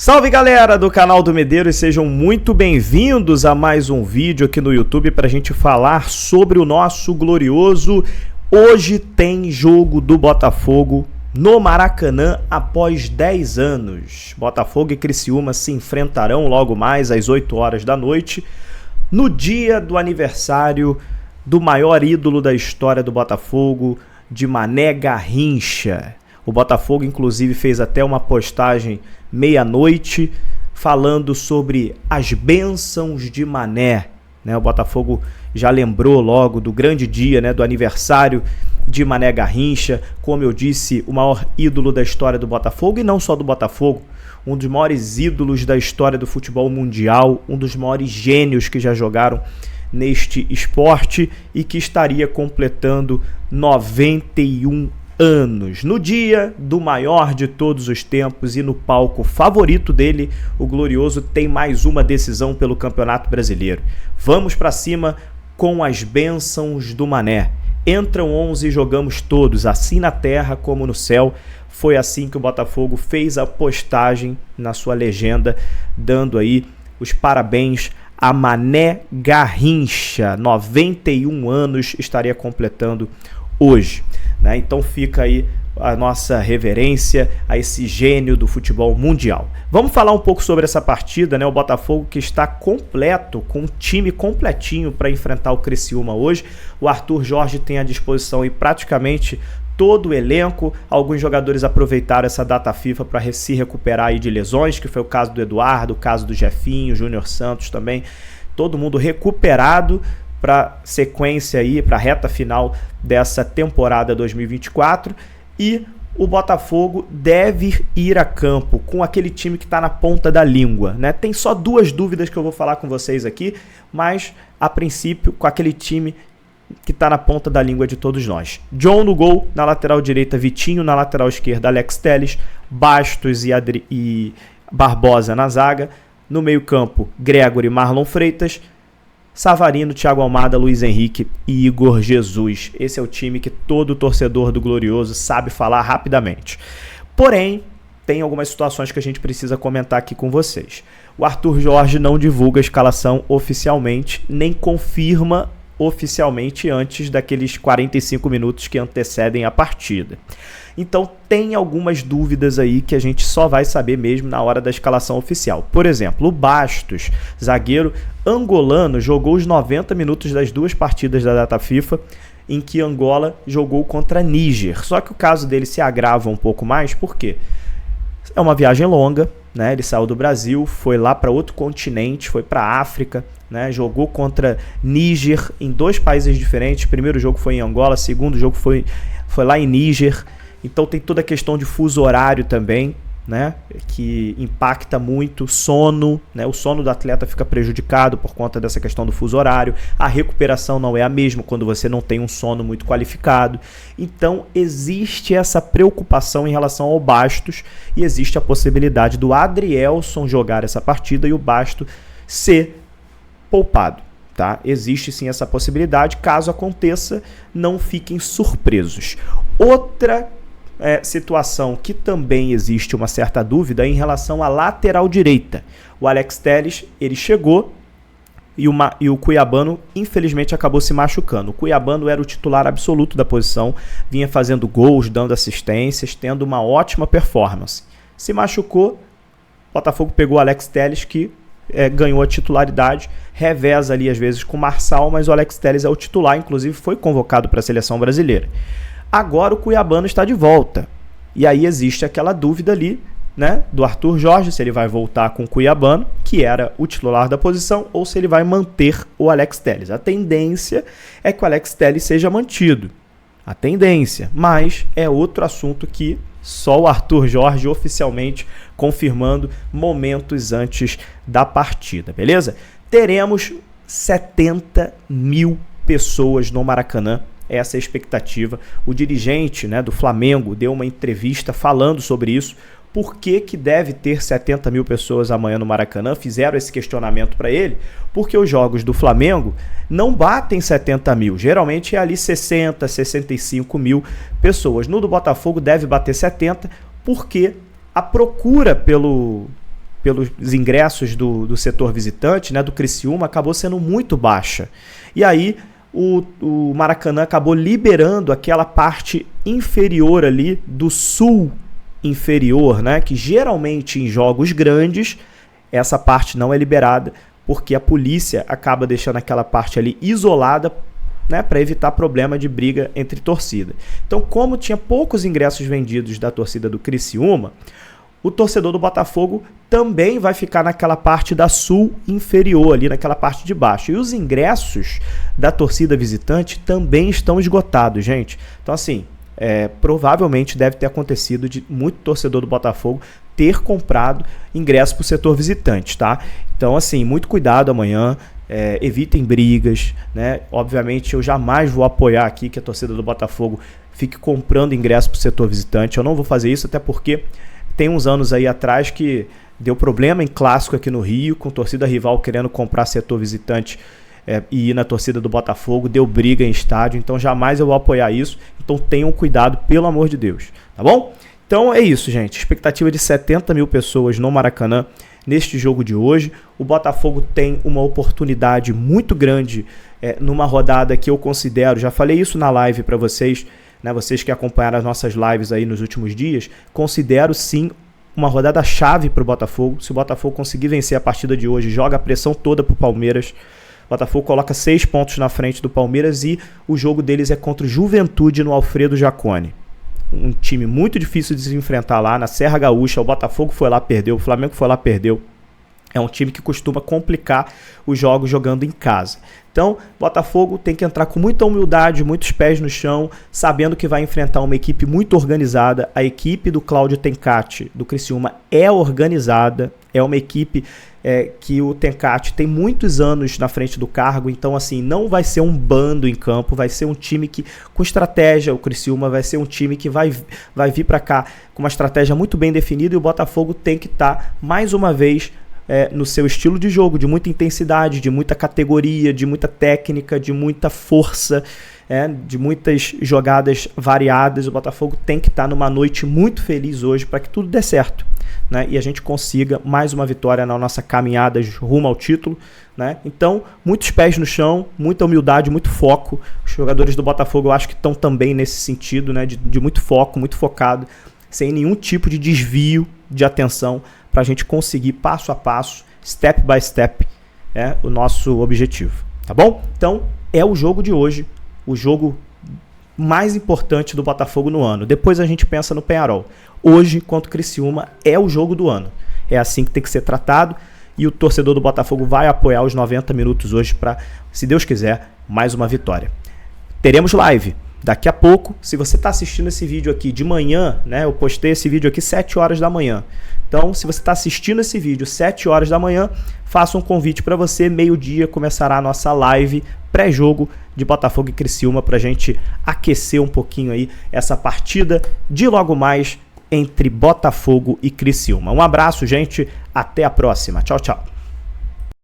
Salve galera do canal do Medeiros, sejam muito bem-vindos a mais um vídeo aqui no YouTube para a gente falar sobre o nosso glorioso. Hoje tem jogo do Botafogo no Maracanã após 10 anos. Botafogo e Criciúma se enfrentarão logo mais às 8 horas da noite, no dia do aniversário do maior ídolo da história do Botafogo, de Mané Garrincha. O Botafogo, inclusive, fez até uma postagem meia-noite falando sobre as bênçãos de Mané. O Botafogo já lembrou logo do grande dia, do aniversário de Mané Garrincha. Como eu disse, o maior ídolo da história do Botafogo, e não só do Botafogo, um dos maiores ídolos da história do futebol mundial, um dos maiores gênios que já jogaram neste esporte e que estaria completando 91 anos. No dia do maior de todos os tempos e no palco favorito dele, o Glorioso tem mais uma decisão pelo Campeonato Brasileiro. Vamos para cima com as bênçãos do Mané. Entram 11 e jogamos todos, assim na terra como no céu. Foi assim que o Botafogo fez a postagem na sua legenda, dando aí os parabéns a Mané Garrincha. 91 anos estaria completando hoje. Então fica aí a nossa reverência a esse gênio do futebol mundial. Vamos falar um pouco sobre essa partida, o Botafogo que está completo, com um time completinho para enfrentar o Criciúma hoje. O Arthur Jorge tem à disposição aí praticamente todo o elenco. Alguns jogadores aproveitaram essa data FIFA para se recuperar aí de lesões, que foi o caso do Eduardo, o caso do Jefinho, Júnior Santos também. Todo mundo recuperado para sequência aí, para a reta final dessa temporada 2024, e o Botafogo deve ir a campo com aquele time que está na ponta da língua, Tem só duas dúvidas que eu vou falar com vocês aqui, mas a princípio com aquele time que está na ponta da língua de todos nós. John no gol, na lateral direita Vitinho, na lateral esquerda Alex Telles, Bastos e Barbosa na zaga, no meio campo Gregory, Marlon Freitas, Savarino, Thiago Almada, Luiz Henrique e Igor Jesus. Esse é o time que todo torcedor do Glorioso sabe falar rapidamente. Porém, tem algumas situações que a gente precisa comentar aqui com vocês. O Arthur Jorge não divulga a escalação oficialmente, nem confirma oficialmente antes daqueles 45 minutos que antecedem a partida. Então tem algumas dúvidas aí que a gente só vai saber mesmo na hora da escalação oficial. Por exemplo, o Bastos, zagueiro angolano, jogou os 90 minutos das duas partidas da data FIFA, em que Angola jogou contra Níger. Só que o caso dele se agrava um pouco mais, por quê? É uma viagem longa, Ele saiu do Brasil, foi lá para outro continente, foi para a África, Jogou contra Níger em dois países diferentes. O primeiro jogo foi em Angola, o segundo jogo foi lá em Níger. Então tem toda a questão de fuso horário também, que impacta muito, sono, o sono do atleta fica prejudicado por conta dessa questão do fuso horário, a recuperação não é a mesma quando você não tem um sono muito qualificado. Então existe essa preocupação em relação ao Bastos e existe a possibilidade do Adrielson jogar essa partida e o Bastos ser poupado. Existe sim essa possibilidade, caso aconteça, não fiquem surpresos. Outra situação que também existe uma certa dúvida em relação à lateral direita. O Alex Telles, ele chegou e o Cuiabano infelizmente acabou se machucando. O Cuiabano era o titular absoluto da posição, vinha fazendo gols, dando assistências, tendo uma ótima performance. Se machucou, o Botafogo pegou o Alex Telles, que ganhou a titularidade, reveza ali às vezes com o Marçal, mas o Alex Telles é o titular, inclusive foi convocado para a seleção brasileira. Agora o Cuiabano está de volta. E aí existe aquela dúvida ali, do Arthur Jorge, se ele vai voltar com o Cuiabano, que era o titular da posição, ou se ele vai manter o Alex Telles. A tendência é que o Alex Telles seja mantido. A tendência, mas é outro assunto que só o Arthur Jorge oficialmente confirmando momentos antes da partida, beleza? Teremos 70 mil pessoas no Maracanã. Essa é a expectativa. O dirigente do Flamengo deu uma entrevista falando sobre isso. Por que deve ter 70 mil pessoas amanhã no Maracanã? Fizeram esse questionamento para ele, porque os jogos do Flamengo não batem 70 mil. Geralmente é ali 60, 65 mil pessoas. No do Botafogo deve bater 70, porque a procura pelos ingressos do setor visitante, né, do Criciúma, acabou sendo muito baixa. E aí o Maracanã acabou liberando aquela parte inferior ali do sul inferior, né, que geralmente em jogos grandes essa parte não é liberada, porque a polícia acaba deixando aquela parte ali isolada, né, para evitar problema de briga entre torcida. Então, como tinha poucos ingressos vendidos da torcida do Criciúma, o torcedor do Botafogo também vai ficar naquela parte da sul inferior, ali naquela parte de baixo. E os ingressos da torcida visitante também estão esgotados, gente. Então, assim, provavelmente deve ter acontecido de muito torcedor do Botafogo ter comprado ingresso para o setor visitante, tá? Então, assim, muito cuidado amanhã. Evitem brigas, né? Obviamente eu jamais vou apoiar aqui que a torcida do Botafogo fique comprando ingresso para o setor visitante. Eu não vou fazer isso, até porque tem uns anos aí atrás que deu problema em clássico aqui no Rio, com torcida rival querendo comprar setor visitante e ir na torcida do Botafogo, deu briga em estádio, então jamais eu vou apoiar isso. Então tenham cuidado, pelo amor de Deus, tá bom? Então é isso, gente. Expectativa de 70 mil pessoas no Maracanã neste jogo de hoje. O Botafogo tem uma oportunidade muito grande numa rodada que eu considero, já falei isso na live para vocês, né, vocês que acompanharam as nossas lives aí nos últimos dias, considero sim uma rodada chave para o Botafogo. Se o Botafogo conseguir vencer a partida de hoje, joga a pressão toda para o Palmeiras. O Botafogo coloca 6 pontos na frente do Palmeiras e o jogo deles é contra o Juventude no Alfredo Jaconi. Um time muito difícil de se enfrentar lá na Serra Gaúcha. O Botafogo foi lá, perdeu. O Flamengo foi lá, perdeu. É um time que costuma complicar os jogos jogando em casa. Então, Botafogo tem que entrar com muita humildade, muitos pés no chão, sabendo que vai enfrentar uma equipe muito organizada. A equipe do Cláudio Tencati, do Criciúma, é organizada. É uma equipe que o Tencati tem muitos anos na frente do cargo. Então, assim, não vai ser um bando em campo. Vai ser um time que, com estratégia, o Criciúma vai ser um time que vai vir para cá com uma estratégia muito bem definida. E o Botafogo tem que estar, mais uma vez, no seu estilo de jogo, de muita intensidade, de muita categoria, de muita técnica, de muita força, de muitas jogadas variadas. O Botafogo tem que estar numa noite muito feliz hoje para que tudo dê certo, né? E a gente consiga mais uma vitória na nossa caminhada rumo ao título, né? Então, muitos pés no chão, muita humildade, muito foco. Os jogadores do Botafogo eu acho que estão também nesse sentido, né? De muito foco, muito focado, sem nenhum tipo de desvio de atenção, para a gente conseguir passo a passo, step by step, o nosso objetivo, tá bom? Então, é o jogo de hoje, o jogo mais importante do Botafogo no ano. Depois a gente pensa no Peñarol. Hoje, contra o Criciúma, é o jogo do ano. É assim que tem que ser tratado e o torcedor do Botafogo vai apoiar os 90 minutos hoje para, se Deus quiser, mais uma vitória. Teremos live daqui a pouco. Se você está assistindo esse vídeo aqui de manhã, né, eu postei esse vídeo aqui 7 horas da manhã. Então, se você está assistindo esse vídeo 7 horas da manhã, faça um convite para você. Meio-dia começará a nossa live pré-jogo de Botafogo e Criciúma para a gente aquecer um pouquinho aí essa partida de logo mais entre Botafogo e Criciúma. Um abraço, gente. Até a próxima. Tchau, tchau.